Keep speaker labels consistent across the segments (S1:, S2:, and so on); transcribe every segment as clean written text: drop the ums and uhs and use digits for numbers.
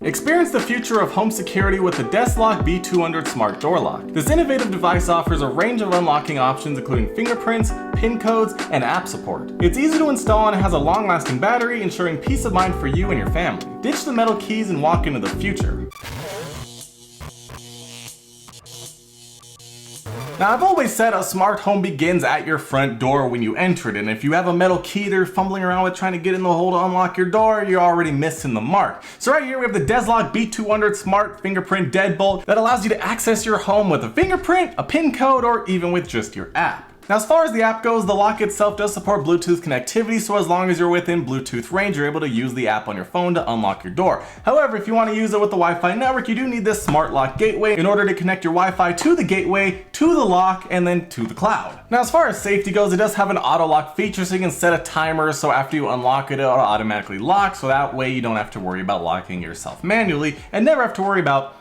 S1: Experience the future of home security with the DESLOC B200 Smart Door Lock. This innovative device offers a range of unlocking options including fingerprints, PIN codes, and app support. It's easy to install and has a long-lasting battery, ensuring peace of mind for you and your family. Ditch the metal keys and walk into the future. Now, I've always said a smart home begins at your front door when you enter it, and if you have a metal key they're fumbling around with trying to get in the hole to unlock your door, you're already missing the mark. So right here we have the DESLOC B200 Smart Fingerprint Deadbolt that allows you to access your home with a fingerprint, a PIN code, or even with just your app. Now, as far as the app goes, the lock itself does support Bluetooth connectivity, so as long as you're within Bluetooth range, you're able to use the app on your phone to unlock your door. However, if you want to use it with the Wi-Fi network, you do need this smart lock gateway in order to connect your Wi-Fi to the gateway, to the lock, and then to the cloud. Now, as far as safety goes, it does have an auto lock feature, so you can set a timer, so after you unlock it, it'll automatically lock, so that way you don't have to worry about locking yourself manually, and never have to worry about,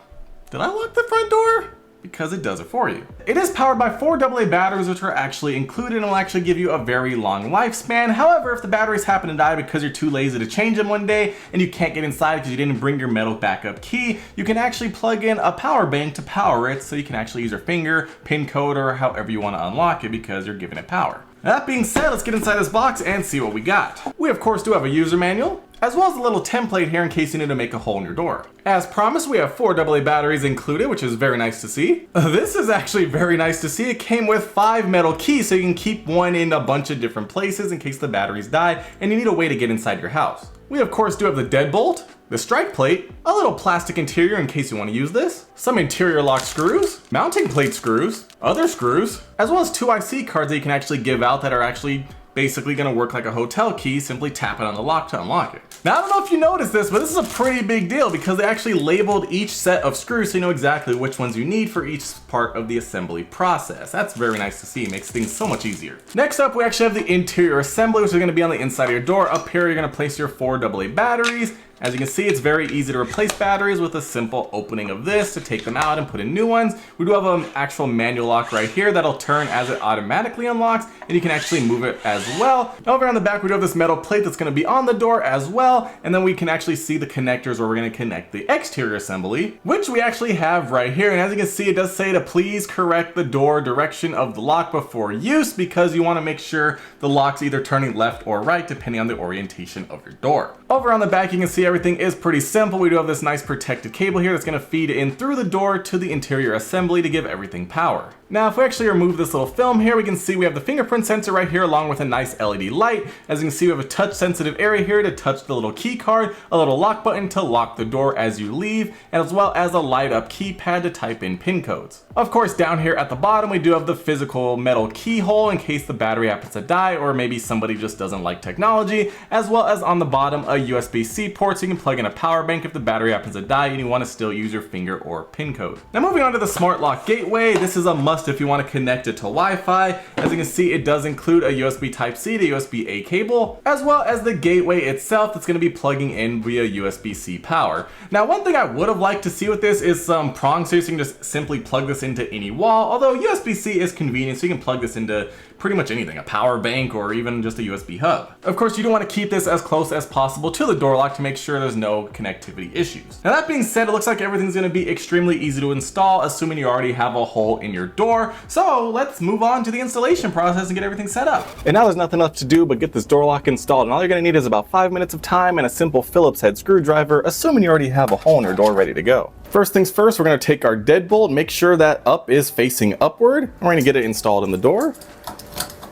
S1: did I lock the front door? Because it does it for you. It is powered by 4 AA batteries, which are actually included and will actually give you a very long lifespan. However, if the batteries happen to die because you're too lazy to change them one day and you can't get inside because you didn't bring your metal backup key, you can actually plug in a power bank to power it, so you can actually use your finger, PIN code, or however you want to unlock it because you're giving it power. That being said, let's get inside this box and see what we got. We of course do have a user manual, as well as a little template here in case you need to make a hole in your door. As promised, we have 4 AA batteries included, which is very nice to see. This is actually very nice to see. It came with 5 metal keys, so you can keep one in a bunch of different places in case the batteries die and you need a way to get inside your house. We of course do have the deadbolt, the strike plate, a little plastic interior in case you want to use this, some interior lock screws, mounting plate screws, other screws, as well as 2 IC cards that you can actually give out that are actually basically going to work like a hotel key. Simply tap it on the lock to unlock it. Now, I don't know if you noticed this, but this is a pretty big deal because they actually labeled each set of screws so you know exactly which ones you need for each part of the assembly process. That's very nice to see. It makes things so much easier. Next up, we actually have the interior assembly, which is going to be on the inside of your door. Up here, you're going to place your 4 AA batteries. As you can see, it's very easy to replace batteries with a simple opening of this to take them out and put in new ones. We do have an actual manual lock right here that'll turn as it automatically unlocks, and you can actually move it as well. Over on the back, we do have this metal plate that's going to be on the door as well, and then we can actually see the connectors where we're going to connect the exterior assembly, which we actually have right here. And as you can see, it does say to please correct the door direction of the lock before use, because you want to make sure the lock's either turning left or right depending on the orientation of your door. Over on the back, you can see everything is pretty simple. We do have this nice protected cable here that's going to feed in through the door to the interior assembly to give everything power. Now, if we actually remove this little film here, we can see we have the fingerprint sensor right here along with a nice LED light. As you can see, we have a touch sensitive area here to touch the little key card, a little lock button to lock the door as you leave, and as well as a light up keypad to type in PIN codes. Of course, down here at the bottom, we do have the physical metal keyhole in case the battery happens to die or maybe somebody just doesn't like technology, as well as on the bottom a USB-C port so you can plug in a power bank if the battery happens to die and you want to still use your finger or PIN code. Now, moving on to the smart lock gateway, this is a must if you want to connect it to Wi-Fi. As you can see, it does include a USB Type-C to USB-A cable, as well as the gateway itself that's going to be plugging in via USB-C power. Now, one thing I would have liked to see with this is some prongs here so you can just simply plug this into any wall, although USB-C is convenient so you can plug this into pretty much anything, a power bank or even just a USB hub. Of course, you do want to keep this as close as possible to the door lock to make sure there's no connectivity issues. Now, that being said, it looks like everything's going to be extremely easy to install, assuming you already have a hole in your door. So let's move on to the installation process and get everything set up. And now there's nothing left to do but get this door lock installed, and all you're going to need is about 5 minutes of time and a simple Phillips head screwdriver, assuming you already have a hole in your door ready to go. First things first, we're going to take our deadbolt, make sure that up is facing upward, and we're going to get it installed in the door.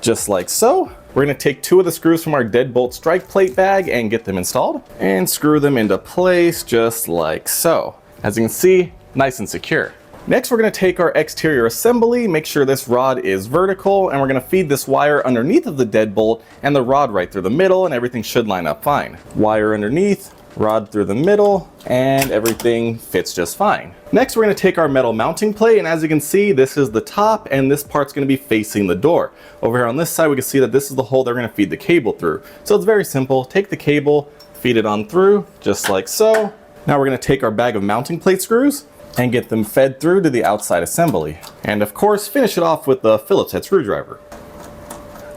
S1: Just like so. We're going to take 2 of the screws from our deadbolt strike plate bag and get them installed and screw them into place just like so. As you can see, nice and secure. Next, we're going to take our exterior assembly, make sure this rod is vertical, and we're going to feed this wire underneath of the deadbolt and the rod right through the middle, and everything should line up fine. Wire underneath, rod through the middle, and everything fits just fine. Next, we're going to take our metal mounting plate, and as you can see, this is the top, and this part's going to be facing the door. Over here on this side, we can see that this is the hole they're going to feed the cable through. So it's very simple. Take the cable, feed it on through, just like so. Now we're going to take our bag of mounting plate screws and get them fed through to the outside assembly. And of course, finish it off with the Phillips head screwdriver.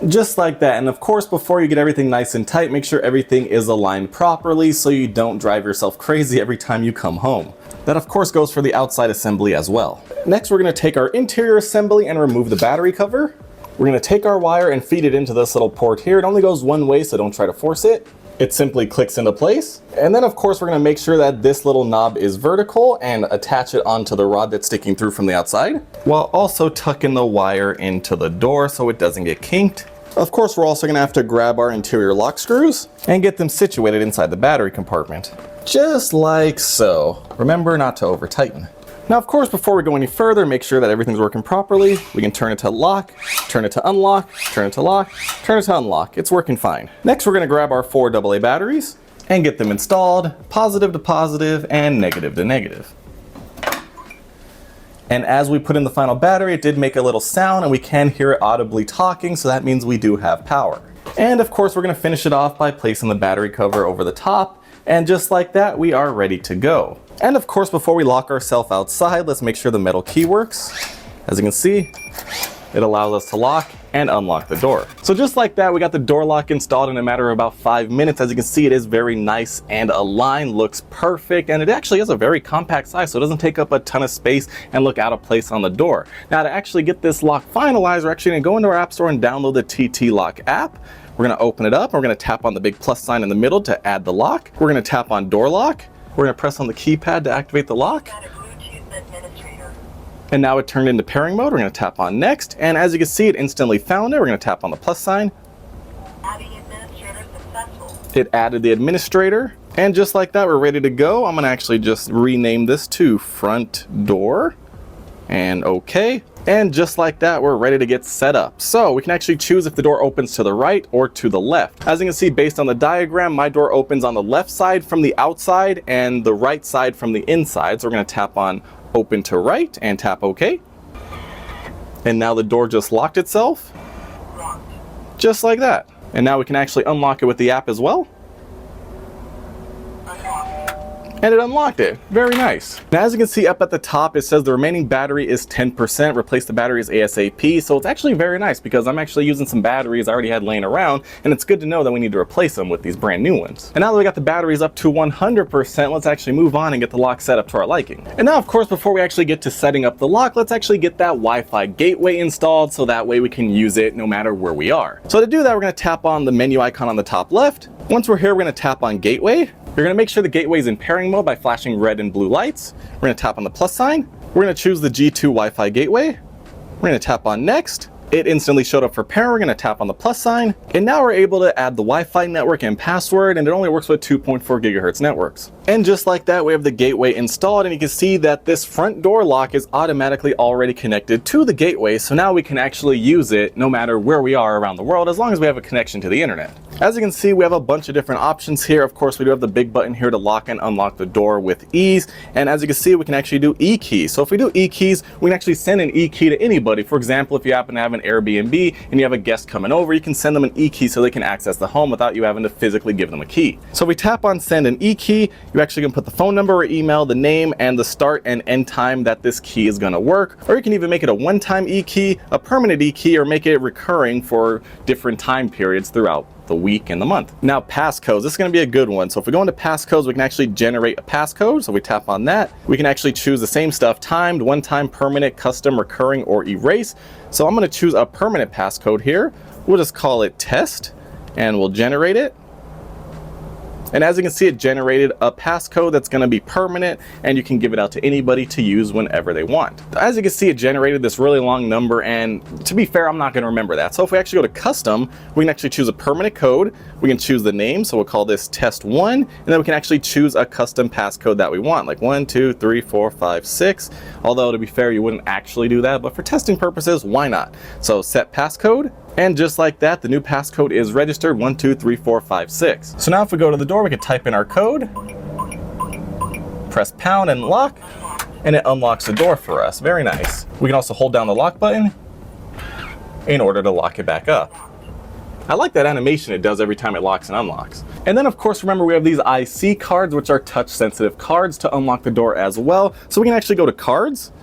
S1: Just like that. And of course, before you get everything nice and tight, make sure everything is aligned properly so you don't drive yourself crazy every time you come home. That of course goes for the outside assembly as well. Next, we're going to take our interior assembly and remove the battery cover. We're going to take our wire and feed it into this little port here. It only goes one way, so don't try to force it. It simply clicks into place. And then of course, we're going to make sure that this little knob is vertical and attach it onto the rod that's sticking through from the outside, while also tucking the wire into the door so it doesn't get kinked. Of course, we're also going to have to grab our interior lock screws and get them situated inside the battery compartment. Just like so. Remember not to over tighten. Now, of course, before we go any further, make sure that everything's working properly. We can turn it to lock, turn it to unlock, turn it to lock, turn it to unlock. It's working fine. Next, we're going to grab our 4 AA batteries and get them installed, positive to positive and negative to negative. And as we put in the final battery, it did make a little sound and we can hear it audibly talking, so that means we do have power. And of course, we're going to finish it off by placing the battery cover over the top. And just like that, we are ready to go. And of course, before we lock ourselves outside, let's make sure the metal key works. As you can see, it allows us to lock and unlock the door. So just like that, we got the door lock installed in a matter of about 5 minutes. As you can see, it is very nice and aligned, looks perfect, and it actually has a very compact size, so it doesn't take up a ton of space and look out of place on the door. Now, to actually get this lock finalized, we're actually gonna go into our app store and download the TTLock app. We're gonna open it up, and we're gonna tap on the big plus sign in the middle to add the lock. We're gonna tap on door lock. We're gonna press on the keypad to activate the lock. And now it turned into pairing mode. We're going to tap on next, and as you can see, it instantly found it. We're going to tap on the plus sign.
S2: Adding administrator successful.
S1: It added the administrator, and just like that, we're ready to go. I'm going to actually just rename this to front door, and okay. And just like that, we're ready to get set up. So we can actually choose if the door opens to the right or to the left. As you can see, based on the diagram, my door opens on the left side from the outside and the right side from the inside. So we're going to tap on open to right and tap OK. And now the door just locked itself.
S2: Locked.
S1: Just like that. And now we can actually unlock it with the app as well.
S2: Unlocked.
S1: And it unlocked it. Very nice. Now, as you can see up at the top, it says the remaining battery is 10%. Replace the batteries ASAP. So it's actually very nice because I'm actually using some batteries I already had laying around, and it's good to know that we need to replace them with these brand new ones. And now that we got the batteries up to 100%, let's actually move on and get the lock set up to our liking. And now, of course, before we actually get to setting up the lock, let's actually get that Wi-Fi gateway installed so that way we can use it no matter where we are. So to do that, we're going to tap on the menu icon on the top left. Once we're here, we're going to tap on gateway. You're going to make sure the gateway is in pairing mode by flashing red and blue lights. We're going to tap on the plus sign. We're going to choose the G2 Wi-Fi gateway. We're going to tap on next. It instantly showed up for pair. We're going to tap on the plus sign. And now we're able to add the Wi-Fi network and password, and it only works with 2.4 gigahertz networks. And just like that, we have the gateway installed, and you can see that this front door lock is automatically already connected to the gateway. So now we can actually use it no matter where we are around the world, as long as we have a connection to the internet. As you can see, we have a bunch of different options here. Of course, we do have the big button here to lock and unlock the door with ease. And as you can see, we can actually do e-keys. So if we do e-keys, we can actually send an e-key to anybody. For example, if you happen to have an Airbnb and you have a guest coming over, you can send them an e-key so they can access the home without you having to physically give them a key. So we tap on send an e-key. You actually can put the phone number or email, the name, and the start and end time that this key is going to work. Or you can even make it a one-time e-key, a permanent e-key, or make it recurring for different time periods throughout the week and the month. Now, passcodes, this is going to be a good one. So if we go into passcodes, we can actually generate a passcode. So we tap on that. We can actually choose the same stuff: timed, one-time, permanent, custom, recurring, or erase. So I'm going to choose a permanent passcode here. We'll just call it test, and we'll generate it. And as you can see, it generated a passcode that's going to be permanent, and you can give it out to anybody to use whenever they want. As you can see, it generated this really long number, and to be fair, I'm not going to remember that. So if we actually go to custom, we can actually choose a permanent code. We can choose the name, so we'll call this test1, and then we can actually choose a custom passcode that we want, like 1, 2, 3, 4, 5, 6. Although to be fair, you wouldn't actually do that, but for testing purposes, why not? So set passcode. And just like that, the new passcode is registered 1, 2, 3, 4, 5, 6. So now if we go to the door, we can type in our code, press pound and lock, and it unlocks the door for us. Very nice. We can also hold down the lock button in order to lock it back up. I like that animation it does every time it locks and unlocks. And then of course, remember, we have these IC cards, which are touch sensitive cards to unlock the door as well. So we can actually go to cards.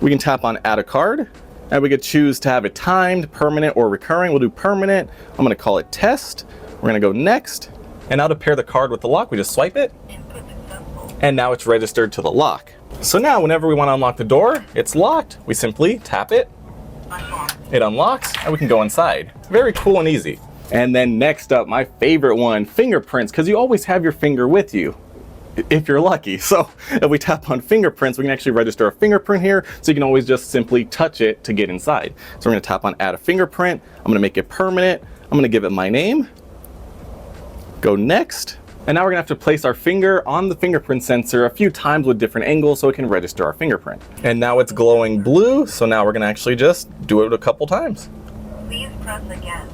S1: We can tap on add a card. And we could choose to have it timed, permanent, or recurring. We'll do permanent. I'm gonna call it test. We're gonna go next. And now to pair the card with the lock, we just swipe it.
S2: Input successful.
S1: And now it's registered to the lock. So now whenever we want to unlock the door, it's locked. We simply tap it,
S2: Unlocked.
S1: it unlocks, and we can go inside. Very cool and easy. And then next up, my favorite one, fingerprints, because you always have your finger with you, if you're lucky. So if we tap on fingerprints, we can actually register a fingerprint here, so you can always just simply touch it to get inside. So we're gonna tap on add a fingerprint. I'm gonna make it permanent. I'm gonna give it my name. Go next. And now we're gonna have to place our finger on the fingerprint sensor a few times with different angles so it can register our fingerprint. And now it's glowing blue, so now we're gonna actually just do it a couple times.
S2: Please press again.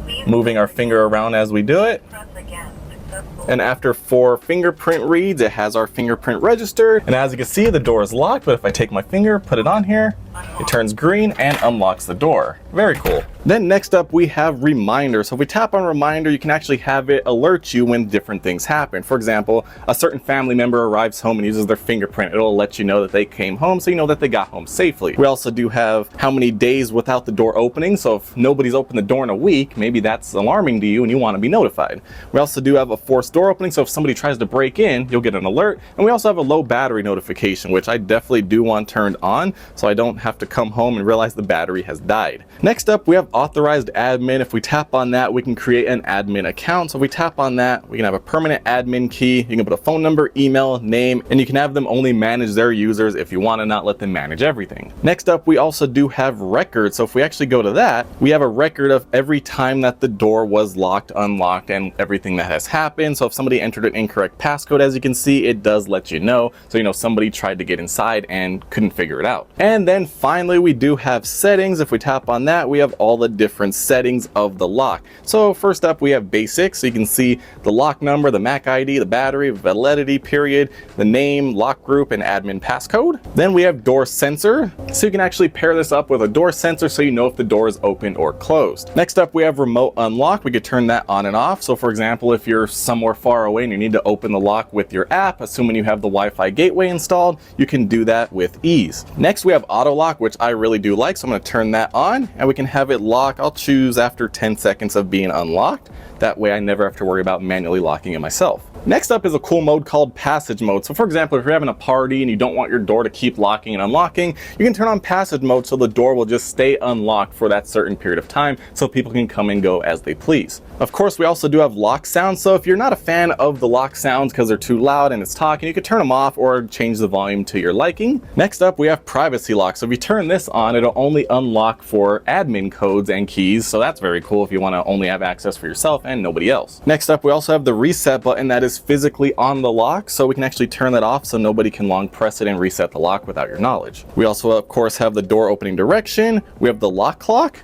S2: Please
S1: Moving our finger around as we do it.
S2: press again. Successful.
S1: And after 4 fingerprint reads, it has our fingerprint registered. And as you can see, the door is locked, but if I take my finger, put it on here, it turns green and unlocks the door. Very cool. Then next up, we have reminder. So if we tap on reminder, you can actually have it alert you when different things happen. For example, a certain family member arrives home and uses their fingerprint. It'll let you know that they came home, so you know that they got home safely. We also do have how many days without the door opening. So if nobody's opened the door in a week, maybe that's alarming to you and you want to be notified. We also do have a forced door opening. So if somebody tries to break in, you'll get an alert. And we also have a low battery notification, which I definitely do want turned on, so I don't have to come home and realize the battery has died. Next up, we have authorized admin. If we tap on that, we can create an admin account. So if we tap on that, we can have a permanent admin key. You can put a phone number, email, name, and you can have them only manage their users if you want to not let them manage everything. Next up, we also do have records. So if we actually go to that, we have a record of every time that the door was locked, unlocked, and everything that has happened. So if somebody entered an incorrect passcode, as you can see, it does let you know. So you know somebody tried to get inside and couldn't figure it out. And then finally, we do have settings. If we tap on that, we have all the different settings of the lock. So first up, we have basics. So you can see the lock number, the MAC ID, the battery, validity period, the name, lock group, and admin passcode. Then we have door sensor. So you can actually pair this up with a door sensor so you know if the door is open or closed. Next up, we have remote unlock. We could turn that on and off. So for example, if you're somewhere far away and you need to open the lock with your app, assuming you have the Wi-Fi gateway installed, you can do that with ease. Next, we have auto lock, which I really do like. So I'm going to turn that on and we can have it lock. I'll choose after 10 seconds of being unlocked. That way I never have to worry about manually locking it myself. Next up is a cool mode called passage mode. So for example, if you're having a party and you don't want your door to keep locking and unlocking, you can turn on passage mode so the door will just stay unlocked for that certain period of time so people can come and go as they please. Of course, we also do have lock sounds. So if you're not a fan of the lock sounds because they're too loud and it's talking, you can turn them off or change the volume to your liking. Next up, we have privacy lock. So if you turn this on, it'll only unlock for admin codes and keys. So that's very cool if you want to only have access for yourself and nobody else. Next up, we also have the reset button that is physically on the lock, so we can actually turn that off so nobody can long press it and reset the lock without your knowledge. We also, of course, have the door opening direction. We have the lock clock,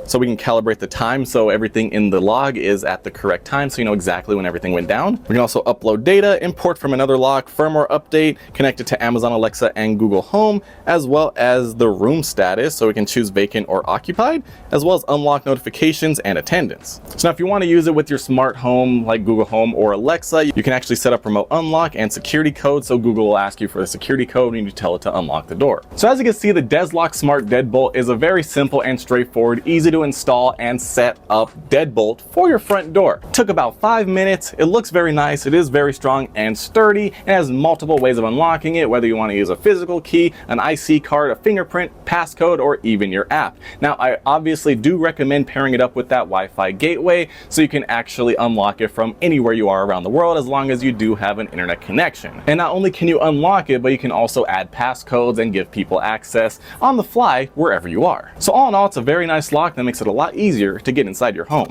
S1: so we can calibrate the time so everything in the log is at the correct time so you know exactly when everything went down. We can also upload data, import from another lock, firmware update, connect it to Amazon Alexa and Google Home, as well as the room status, so we can choose vacant or occupied, as well as unlock notifications and attendance. So now if you want to use it with your smart home like Google Home or Alexa, you can actually set up remote unlock and security code, so Google will ask you for the security code and you tell it to unlock the door. So as you can see, the DESLOC Smart Deadbolt is a very simple and straightforward, easy to install and set up deadbolt for your front door. Took about 5 minutes. It looks very nice. It is very strong and sturdy. It has multiple ways of unlocking it, whether you want to use a physical key, an IC card, a fingerprint, passcode, or even your app. Now, I obviously do recommend pairing it up with that Wi-Fi gateway so you can actually unlock it from anywhere you are around the world as long as you do have an internet connection. And not only can you unlock it, but you can also add passcodes and give people access on the fly wherever you are. So all in all, it's a very nice lock that makes it a lot easier to get inside your home.